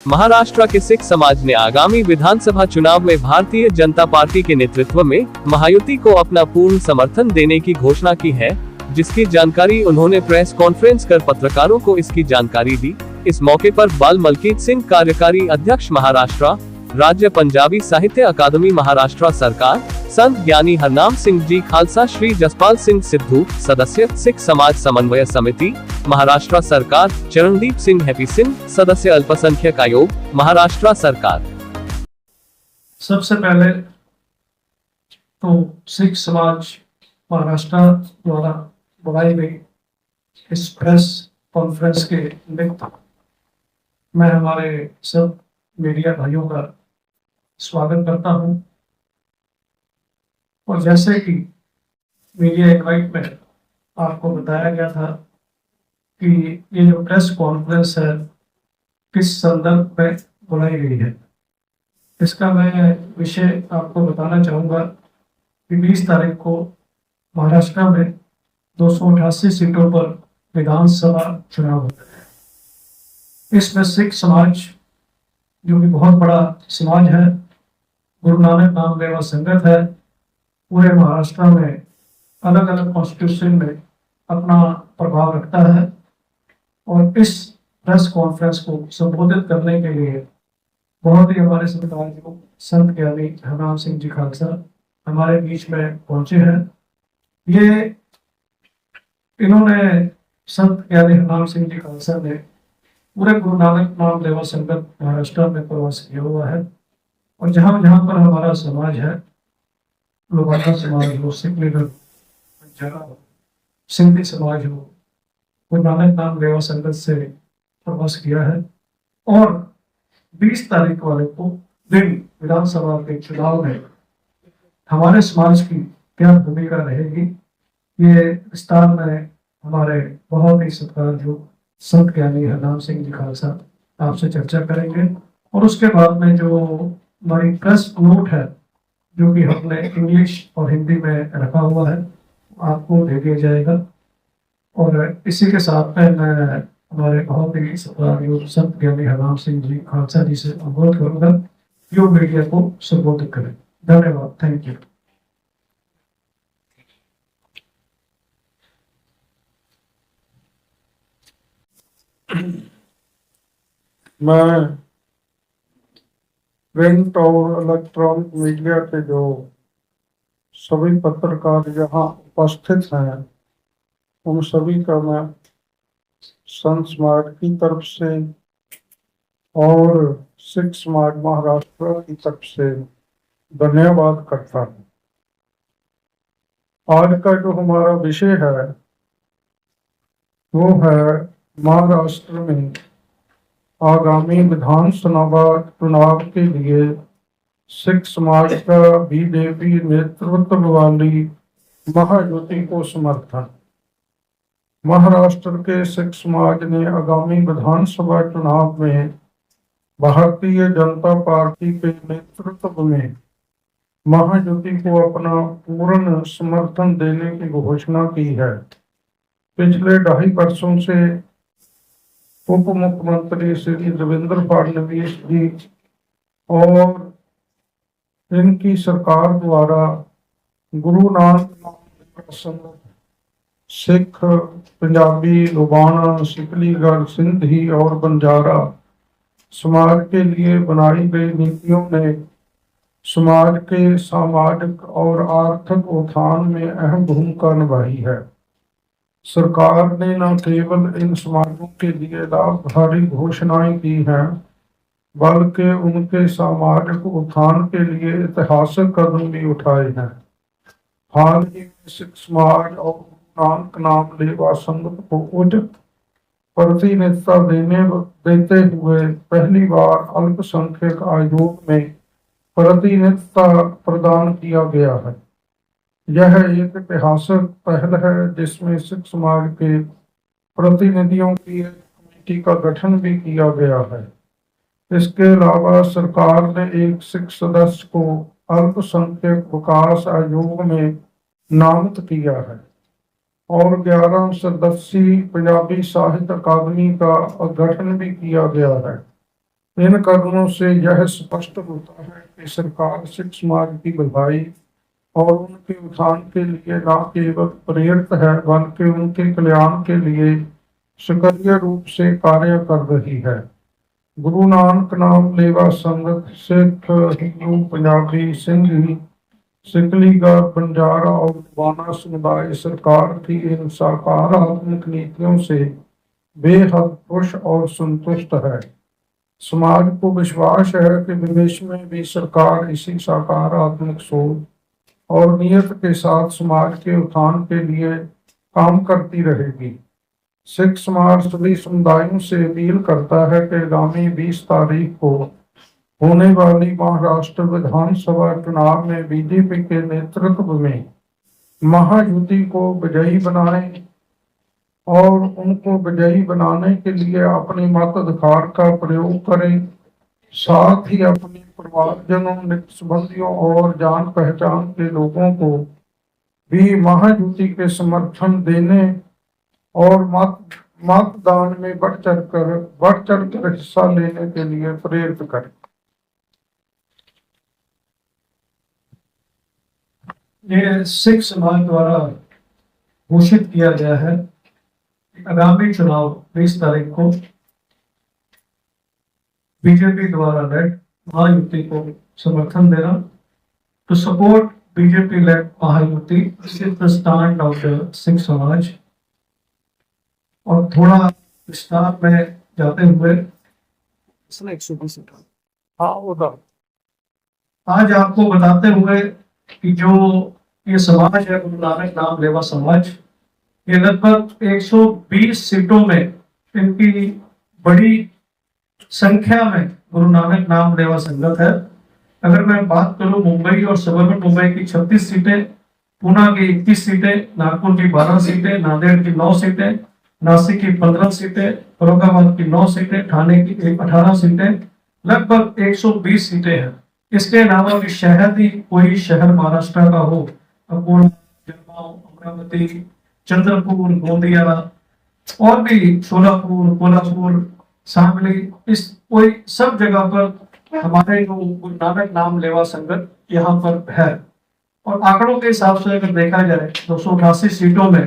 महाराष्ट्र के सिख समाज ने आगामी विधानसभा चुनाव में भारतीय जनता पार्टी के नेतृत्व में महायुति को अपना पूर्ण समर्थन देने की घोषणा की है, जिसकी जानकारी उन्होंने प्रेस कॉन्फ्रेंस कर पत्रकारों को इसकी जानकारी दी। इस मौके पर बाल मलकीत सिंह, कार्यकारी अध्यक्ष महाराष्ट्र राज्य पंजाबी साहित्य अकादमी महाराष्ट्र सरकार, संत ज्ञानी हरनाम सिंह जी खालसा, श्री जसपाल सिंह सिद्धू, सदस्य सिख समाज समन्वय समिति महाराष्ट्र सरकार, चरणदीप सिंह हैप्पी सिंह, सदस्य अल्पसंख्यक आयोग महाराष्ट्र सरकार। सबसे पहले तो सिख समाज महाराष्ट्र द्वारा बुलाई गई इस प्रेस कॉन्फ्रेंस के निमित्त मैं हमारे सब मीडिया भाइयों का स्वागत करता हूं। और जैसे कि मीडिया इनवाइट में आपको बताया गया था कि ये जो प्रेस कॉन्फ्रेंस है किस संदर्भ में बुलाई गई है, इसका मैं विषय आपको बताना चाहूँगा कि 20 तारीख को महाराष्ट्र में 288 सीटों पर विधानसभा चुनाव होता है। इसमें सिख समाज जो कि बहुत बड़ा समाज है, गुरु नानक नाम लेवा संगत है, पूरे महाराष्ट्र में अलग अलग कॉन्स्टिट्यूशन में अपना प्रभाव रखता है। और इस प्रेस कॉन्फ्रेंस को संबोधित करने के लिए बहुत ही हमारे समुदाय के संत ज्ञानी हरनाम सिंह जी खालसा हमारे बीच में पहुंचे हैं। ये इन्होंने संत ज्ञानी हरनाम सिंह जी खालसा ने पूरे गुरु नानक नाम लेवा संगत महाराष्ट्र में प्रवास किया हुआ है। और जहाँ जहाँ पर हमारा समाज है, लोहारा समाज हो, सिख लीडर, सिंधी समाज हो, गुरु नानक नाम लेवा संगत से प्रवास किया है। और 20 तारीख वाले को दिन विधानसभा के चुनाव में हमारे समाज की क्या भूमिका रहेगी, ये विस्तार में हमारे बहुत ही सत्कारयोग संत ज्ञानी हरनाम सिंह जी खालसा आपसे चर्चा करेंगे। और उसके बाद में जो हमारी प्रेस नोट है जो कि हमने इंग्लिश और हिंदी में रखा हुआ है, आपको दे दिया जाएगा। और इसी के साथ में मैं हमारे बहुत ही सत्कारयोग संत ज्ञानी हरनाम सिंह जी खालसा जी से अनुरोध करूंगा जो मीडिया को संबोधित करें। धन्यवाद। Thank you. मैं प्रिंट और इलेक्ट्रॉनिक मीडिया के जो सभी पत्रकार यहाँ उपस्थित हैं, उन सभी का मैं संत समाज की तरफ से और सिख समाज महाराष्ट्र की तरफ से धन्यवाद करता हूँ। आज का जो हमारा विषय है वो है महाराष्ट्र में आगामी विधानसभा चुनाव के लिए सिख समाज का बीजेपी नेतृत्व वाली महायुति को समर्थन। महाराष्ट्र के सिख समाज ने आगामी विधानसभा चुनाव में भारतीय जनता पार्टी के नेतृत्व में महायुति को अपना पूर्ण समर्थन देने की घोषणा की है। पिछले 2.5 वर्षों से उप मुख्यमंत्री श्री देवेंद्र फडणवीस जी और इनकी सरकार द्वारा गुरु नानक संगत, सिख, पंजाबी, लोबाना, सिकलीगढ़, सिंधी और बंजारा समाज के लिए बनाई गई नीतियों ने समाज के सामाजिक और आर्थिक उत्थान में अहम भूमिका निभाई है। सरकार ने न केवल इन समाजों के लिए लाभकारी घोषणाएं की हैं, बल्कि उनके सामाजिक उत्थान के लिए ऐतिहासिक कदम भी उठाए हैं। हाल ही में सिख समाज और नानक नाम लेवा संगत को उचित प्रतिनिधित्व देते हुए पहली बार अल्पसंख्यक आयोग में प्रतिनिधित्व प्रदान किया गया है। यह एक ऐतिहासिक पहल है जिसमें सिख समाज के प्रतिनिधियों की एक कमेटी का गठन भी किया गया है। इसके अलावा सरकार ने एक सिख सदस्य को अल्पसंख्यक विकास आयोग में नामित किया है और 11 सदस्यीय पंजाबी साहित्य अकादमी का गठन भी किया गया है। इन कदमों से यह स्पष्ट होता है कि सरकार सिख समाज की भलाई और उनके उत्थान के लिए न केवल प्रेरित है बल्कि उनके कल्याण के लिए सक्रिय रूप से कार्य कर रही है। गुरु नानक नाम लेवा संगत सिख, हिंदू, पंजाबी, सिंधी, सिकलीगढ़, बंजारा और बाना समुदाय सरकार की इन सकारात्मक नीतियों से बेहद खुश और संतुष्ट है। समाज को विश्वास है कि भविष्य में भी सरकार इसी सकारात्मक सोच और नियत के साथ समाज के उत्थान के लिए काम करती रहेगी। सिख समाज सभी समुदायों से अपील करता है कि आगामी 20 तारीख को होने वाली महाराष्ट्र विधानसभा चुनाव में बीजेपी के नेतृत्व में महायुति को विजयी बनाएं और उनको विजयी बनाने के लिए अपने मताधिकार का प्रयोग करें। साथ ही अपने परिवारजनों, निकट संबंधियों और जान पहचान के लोगों को भी महायुति के समर्थन देने और मतदान में बढ़ चढ़कर हिस्सा लेने के लिए प्रेरित करें। ये सिख समाज द्वारा घोषित किया गया है आगामी चुनाव 20 तारीख को बीजेपी द्वारा लेड महायुति को समर्थन देना। To support BJP led Mahayuti is the stand of the Sikh samaj. और थोड़ा विस्तार में जाते हुए आज आपको बताते हुए कि जो ये समाज है गुरु नानक नाम लेवा समाज, ये लगभग 120 सीटों में इनकी बड़ी संख्या में गुरु नानक नाम लेवा संगत है। अगर मैं बात करूं मुंबई और सबर्बन मुंबई की 36 सीटें, पुणे की 21 सीटें, नागपुर की 12 सीटें, नांदेड़ की 9 सीटें, नासिक की 15 सीटें, औरंगाबाद की 9 सीटें, ठाणे की 18 सीटें, लगभग 120 सीटें हैं। इसके अलावा भी शहर ही कोई शहर महाराष्ट्र का हो, अकोला, जलगांव, अमरावती, चंद्रपुर, गोंदिया और भी सोलापुर, कोल्हापुर, सांगली, इस कोई सब जगह पर हमारे जो गुरु नानक नाम लेवा संगत यहाँ पर है। और आंकड़ों के हिसाब से अगर देखा जाए 288 सीटों में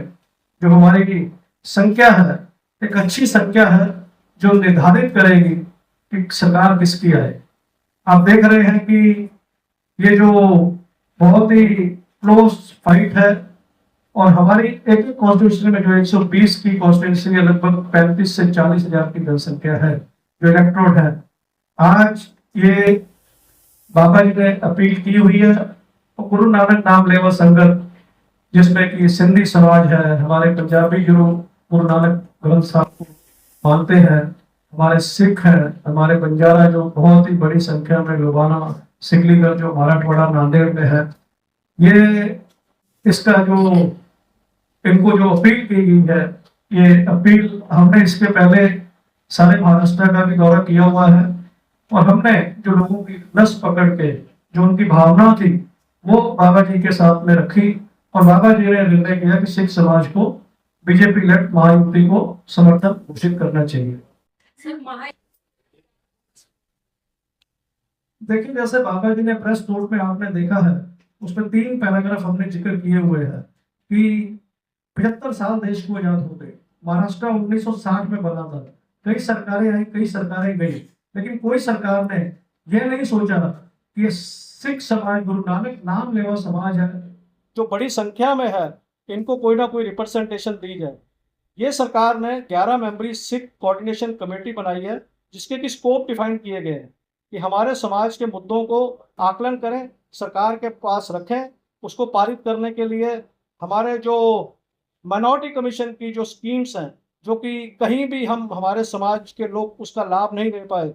जो हमारी संख्या है, एक अच्छी संख्या है जो निर्धारित करेगी कि सरकार किसकी आए। आप देख रहे हैं कि ये जो बहुत ही क्लोज फाइट है और हमारी एक कॉन्स्टिट्यूशन में जो 120 की कॉन्स्टिट्यूशन है, लगभग 35 से 40 हजार की जनसंख्या है जो इलेक्ट्रोड है। आज ये बाबा जी ने अपील की हुई है और गुरु नानक नाम लेवा संगत जिसमें कि सिंधी समाज है, हमारे पंजाबी गुरु नानक ग्रंथ साहब को मानते हैं, हमारे सिख हैं, हमारे बंजारा जो बहुत ही बड़ी संख्या में लोबाना, सिकलीगढ़ जो मराठवाड़ा नांदेड़ में है, ये इसका जो इनको जो अपील की गई है, ये अपील हमने इसके पहले सारे महाराष्ट्र का भी दौरा किया हुआ है और हमने जो लोगों की नस पकड़ के जो उनकी भावना थी वो बाबा जी के साथ में रखी और बाबा जी ने निर्णय किया कि सिख समाज को बीजेपी लेड महायुति को समर्थन घोषित करना चाहिए। देखिए, जैसे बाबा जी ने प्रेस नोट में आपने देखा है, उसमें 3 पैराग्राफ हमने जिक्र किए हुए हैं कि 75 साल देश को आजाद हो गए। महाराष्ट्र 1960 में बना था, कई सरकारें आई, कई सरकारें गई, लेकिन कोई सरकार ने यह नहीं सोचा कि सिख समाज गुरु नानक नाम लेवा समाज है जो बड़ी संख्या में है, इनको कोई ना कोई रिप्रेजेंटेशन दी जाए। ये सरकार ने 11 मेंबरी सिख कोऑर्डिनेशन कमेटी बनाई है जिसके की स्कोप डिफाइन किए गए हैं कि हमारे समाज के मुद्दों को आकलन करें, सरकार के पास रखें, उसको पारित करने के लिए हमारे जो माइनॉरिटी कमीशन की जो स्कीम्स हैं जो कि कहीं भी हमारे समाज के लोग उसका लाभ नहीं ले पाए,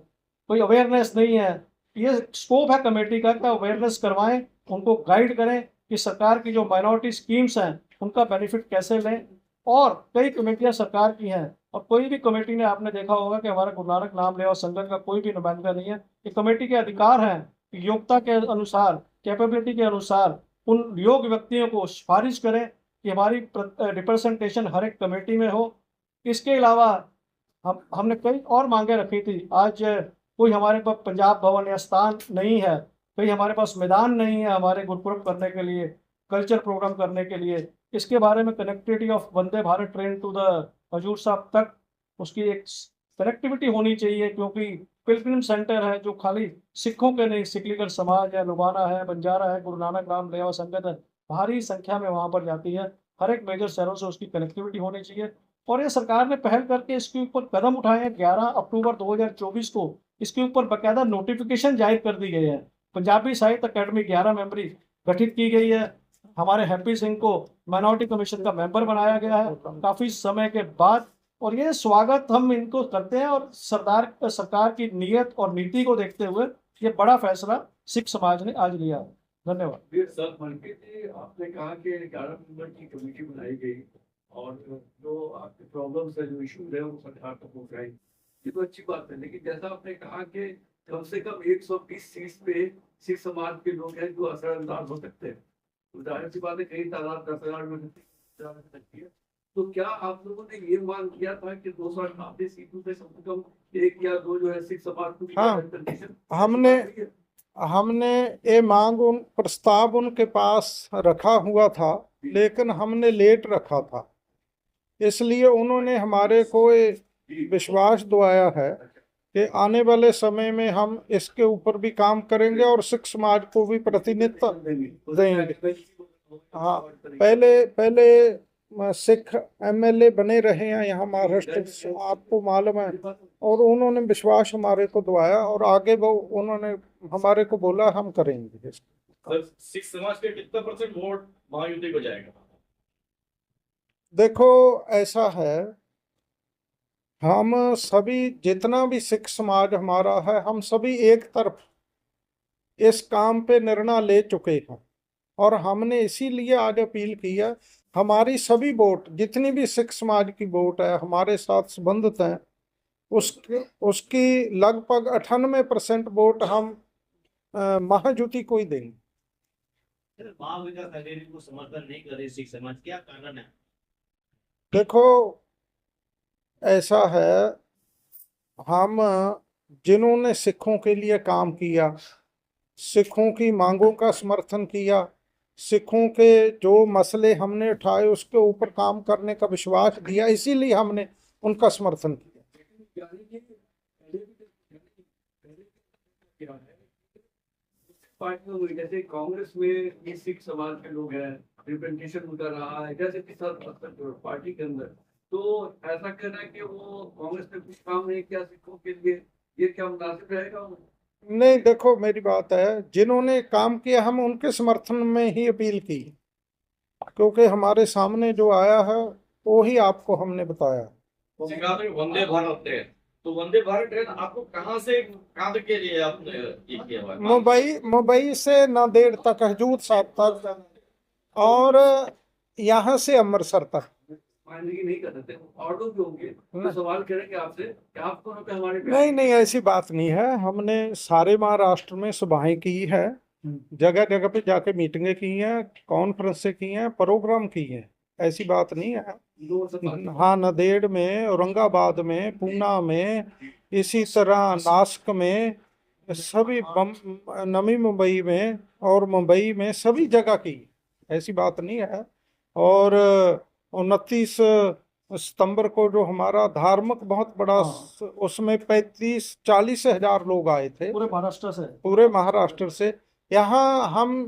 कोई अवेयरनेस नहीं है, ये स्कोप है कमेटी का कि अवेयरनेस करवाएं, उनको गाइड करें कि सरकार की जो माइनॉरिटी स्कीम्स हैं उनका बेनिफिट कैसे लें। और कई कमेटियां सरकार की हैं और कोई भी कमेटी ने आपने देखा होगा कि हमारा गुरु नानक नाम लेवा संगत का कोई भी नुमाइंदा नहीं है। ये कमेटी के अधिकार हैं कि योग्यता के अनुसार, कैपेबिलिटी के अनुसार उन योग्य व्यक्तियों को सिफारिश करें कि हमारी रिप्रेजेंटेशन हर एक कमेटी में हो। इसके अलावा हमने कई और मांगे रखी थी। आज कोई हमारे पास पंजाब भवन या स्थान नहीं है, कहीं हमारे पास मैदान नहीं है हमारे गुरुपुरब करने के लिए, कल्चर प्रोग्राम करने के लिए। इसके बारे में connectivity of Vande Bharat train to the Hazur Sahib तक उसकी एक कनेक्टिविटी होनी चाहिए, क्योंकि पिलग्रिम सेंटर है जो खाली सिखों के नहीं, सिकलीगढ़ समाज है, लुबाना है, बंजारा है, गुरु नानक राम लेवा संगत है, भारी संख्या में वहां पर जाती है। हर एक मेजर शहरों से उसकी कनेक्टिविटी होनी चाहिए। और ये सरकार ने पहल करके इसके ऊपर कदम उठाए हैं। 11 अक्टूबर 2024 को इसके ऊपर बकायदा नोटिफिकेशन जारी कर दी गई है। पंजाबी साहित्य अकेडमी 11 मेंबरी गठित की गई है। हमारे हैप्पी सिंह को माइनॉरिटी कमीशन का मेंबर बनाया गया है काफी समय के बाद, और ये स्वागत हम इनको करते हैं। और सरकार की नीयत और नीति को देखते हुए ये बड़ा फैसला सिख समाज ने आज लिया है। धन्यवाद। ये सर मनके जी, आपने कहा कि 11 मेंबर की कमेटी बनाई गई और जो आपके प्रॉब्लम्स है, जो इशूज है, वो सरकार तक पहुंचाई, ये तो अच्छी बात है। लेकिन जैसा आपने कहा कि कम से कम 120 सीट पे सिख समाज के लोग हैं जो असरअंदाज हो सकते हैं, तो जाहिर सी बात है कई तादाद 10,000 में सकती है। तो क्या आप लोगों ने ये मांग किया था कि 288 सीटों से कम से कम 1 या 2 जो है सिख समाज को हाँ, कंडीशन हमने ये मांग प्रस्ताव उनके पास रखा हुआ था, लेकिन हमने लेट रखा था, इसलिए उन्होंने हमारे को ये विश्वास दिलाया है कि आने वाले समय में हम इसके ऊपर भी काम करेंगे और सिख समाज को भी प्रतिनिधित्व देंगे। हाँ, पहले सिख एमएलए बने रहे हैं यहाँ महाराष्ट्र से, आपको मालूम है, और उन्होंने विश्वास हमारे को दिलाया और आगे वो उन्होंने हमारे को बोला हम करेंगे। सर, सिख समाज के कितना % वोट महायुति को जाएगा? देखो ऐसा है, हम सभी जितना भी सिख समाज हमारा है, हम सभी एक तरफ इस काम पे निर्णय ले चुके हैं और हमने इसीलिए आज अपील की है। हमारी सभी वोट, जितनी भी सिख समाज की वोट है हमारे साथ संबंधित हैं, उसकी लगभग 98% वोट हम महायुति को ही देंगे। महाविकास अघाड़ी को समर्थन नहीं कर रही सिख समाज, क्या कारण है? देखो ऐसा है, हम जिन्होंने सिखों के लिए काम किया, सिखों की मांगों का समर्थन किया, सिखों के जो मसले हमने उठाए उसके ऊपर काम करने का विश्वास दिया, इसीलिए हमने उनका समर्थन किया। पार्टियों में जैसे कांग्रेस में ये सिख समाज के लोग हैं, रिप्रेजेंटेशन उनका रहा है, जैसे किसी पार्टी के अंदर, तो ऐसा कहना है कि वो कांग्रेस ने कुछ काम नहीं किया सिखों के लिए, ये क्या मुनासिब रहेगा? नहीं, देखो मेरी बात है, जिन्होंने काम किया हम उनके समर्थन में ही अपील की, क्योंकि हमारे सामने जो आया है वो ही आपको हमने बताया। वंदे भारत ट्रेन, तो वंदे भारत ट्रेन आपको कहाँ से कहाँ तक के लिए आपने ये किया हुआ है? मुंबई से नांदेड़ तक, हजूर साहब तक, और यहाँ से अमृतसर तक। नहीं कर सकते, ऑटो भी होंगे, तो सवाल करेंगे आपसे कि आपको हमारे नहीं, ऐसी बात नहीं है। हमने सारे महाराष्ट्र में सभाएं की है, जगह जगह पे जाके मीटिंगें की हैं, कॉन्फ्रेंसें की हैं, प्रोग्राम की हैं, ऐसी बात नहीं है। हाँ, नांदेड़ में, औरंगाबाद में, पूना में, इसी तरह नासिक में, सभी नवी मुंबई में और मुंबई में सभी जगह की, ऐसी बात नहीं है। और 29 सितंबर को जो हमारा धार्मिक बहुत बड़ा, उसमें 35-40 हजार लोग आए थे पूरे महाराष्ट्र से। यहाँ हम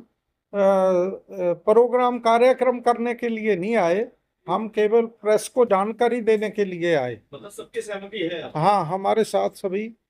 प्रोग्राम कार्यक्रम करने के लिए नहीं आए, हम केवल प्रेस को जानकारी देने के लिए आए। मतलब सबकी सहमति है? हाँ, हमारे साथ सभी